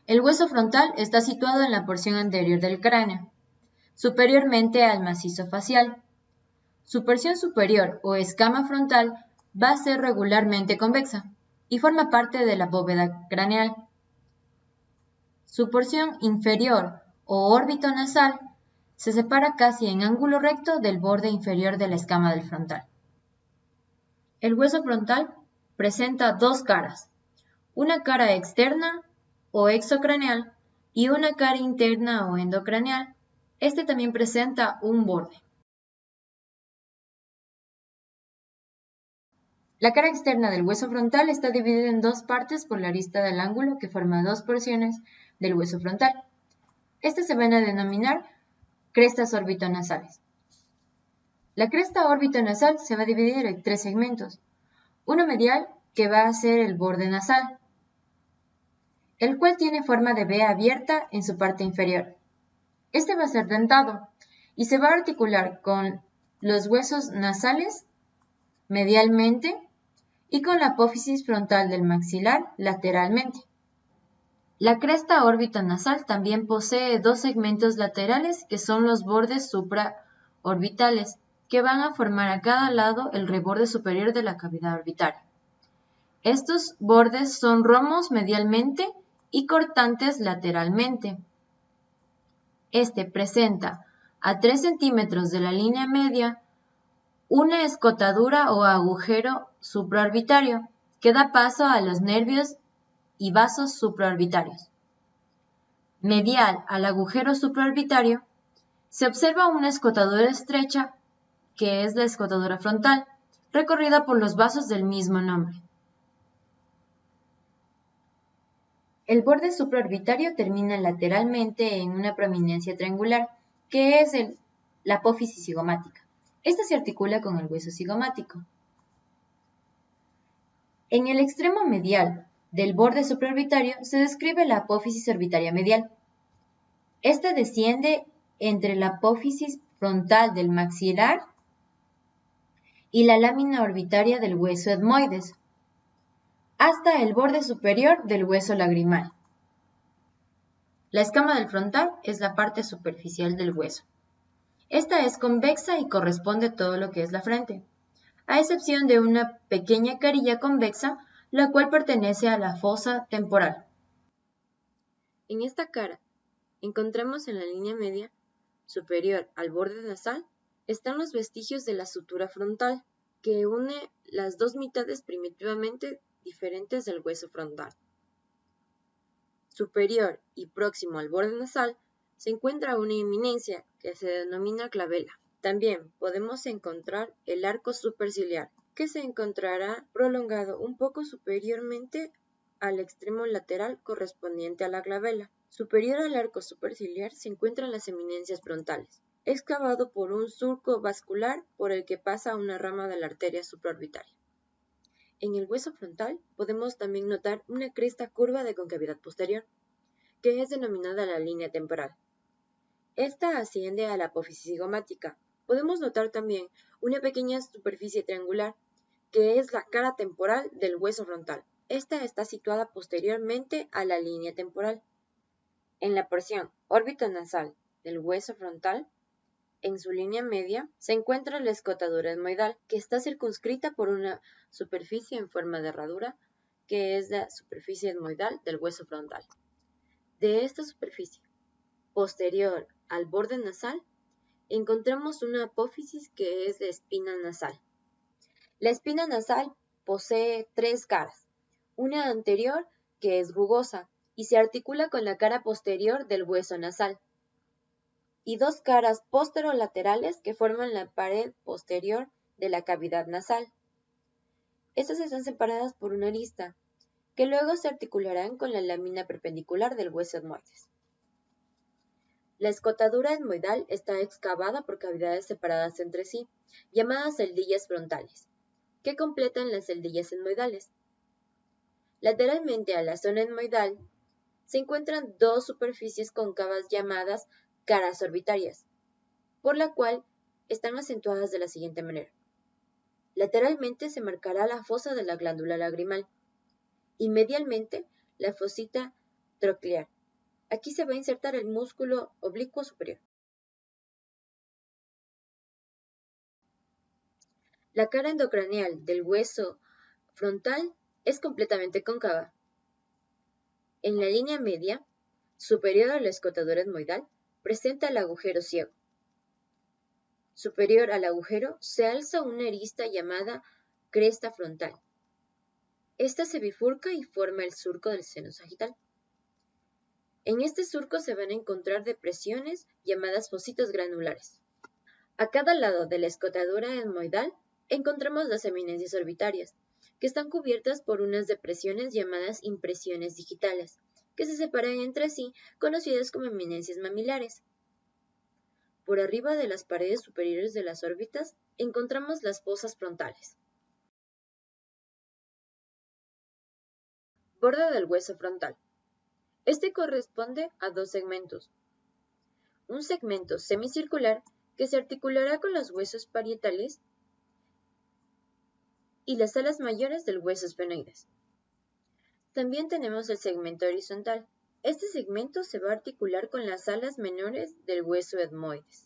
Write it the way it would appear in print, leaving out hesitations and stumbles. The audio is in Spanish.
El hueso frontal está situado en la porción anterior del cráneo, superiormente al macizo facial. Su porción superior o escama frontal va a ser regularmente convexa y forma parte de la bóveda craneal. Su porción inferior o órbito nasal se separa casi en ángulo recto del borde inferior de la escama del frontal. El hueso frontal presenta dos caras, una cara externa o exocraneal y una cara interna o endocraneal. Este también presenta un borde. La cara externa del hueso frontal está dividida en dos partes por la arista del ángulo que forma dos porciones del hueso frontal. Estas se van a denominar crestas orbitonasales. La cresta orbitonasal se va a dividir en tres segmentos. Uno medial, que va a ser el borde nasal, el cual tiene forma de V abierta en su parte inferior. Este va a ser dentado y se va a articular con los huesos nasales medialmente y con la apófisis frontal del maxilar lateralmente. La cresta orbitonasal también posee dos segmentos laterales que son los bordes supraorbitales, que van a formar a cada lado el reborde superior de la cavidad orbitaria. Estos bordes son romos medialmente y cortantes lateralmente. Este presenta a 3 centímetros de la línea media una escotadura o agujero supraorbitario que da paso a los nervios y vasos supraorbitarios. Medial al agujero supraorbitario se observa una escotadura estrecha, que es la escotadura frontal, recorrida por los vasos del mismo nombre. El borde supraorbitario termina lateralmente en una prominencia triangular, que es la apófisis cigomática. Esta se articula con el hueso cigomático. En el extremo medial del borde supraorbitario se describe la apófisis orbitaria medial. Esta desciende entre la apófisis frontal del maxilar y la lámina orbitaria del hueso etmoides, hasta el borde superior del hueso lagrimal. La escama del frontal es la parte superficial del hueso. Esta es convexa y corresponde a todo lo que es la frente, a excepción de una pequeña carilla convexa, la cual pertenece a la fosa temporal. En esta cara, encontramos en la línea media, superior al borde nasal, están los vestigios de la sutura frontal, que une las dos mitades primitivamente diferentes del hueso frontal. Superior y próximo al borde nasal se encuentra una eminencia que se denomina clavela. También podemos encontrar el arco superciliar, que se encontrará prolongado un poco superiormente al extremo lateral correspondiente a la clavela. Superior al arco superciliar se encuentran las eminencias frontales, excavado por un surco vascular por el que pasa una rama de la arteria supraorbitaria. En el hueso frontal podemos también notar una cresta curva de concavidad posterior, que es denominada la línea temporal. Esta asciende a la apófisis cigomática. Podemos notar también una pequeña superficie triangular, que es la cara temporal del hueso frontal. Esta está situada posteriormente a la línea temporal. En la porción orbitonasal del hueso frontal, en su línea media, se encuentra la escotadura etmoidal, que está circunscrita por una superficie en forma de herradura, que es la superficie etmoidal del hueso frontal. De esta superficie, posterior al borde nasal, encontramos una apófisis que es la espina nasal. La espina nasal posee tres caras, una anterior que es rugosa y se articula con la cara posterior del hueso nasal, y dos caras posterolaterales que forman la pared posterior de la cavidad nasal. Estas están separadas por una arista, que luego se articularán con la lámina perpendicular del hueso etmoides. La escotadura etmoidal está excavada por cavidades separadas entre sí, llamadas celdillas frontales, que completan las celdillas etmoidales. Lateralmente a la zona etmoidal se encuentran dos superficies cóncavas llamadas caras orbitarias, por la cual están acentuadas de la siguiente manera. Lateralmente se marcará la fosa de la glándula lagrimal y medialmente la fosita troclear. Aquí se va a insertar el músculo oblicuo superior. La cara endocraneal del hueso frontal es completamente cóncava. En la línea media, superior a la escotadura etmoidal, presenta el agujero ciego. Superior al agujero se alza una arista llamada cresta frontal. Esta se bifurca y forma el surco del seno sagital. En este surco se van a encontrar depresiones llamadas focitos granulares. A cada lado de la escotadura etmoidal encontramos las eminencias orbitarias, que están cubiertas por unas depresiones llamadas impresiones digitales, que se separan entre sí, conocidas como eminencias mamilares. Por arriba de las paredes superiores de las órbitas encontramos las fosas frontales. Borde del hueso frontal. Este corresponde a dos segmentos. Un segmento semicircular que se articulará con los huesos parietales y las alas mayores del hueso esfenoides. También tenemos el segmento horizontal. Este segmento se va a articular con las alas menores del hueso etmoides.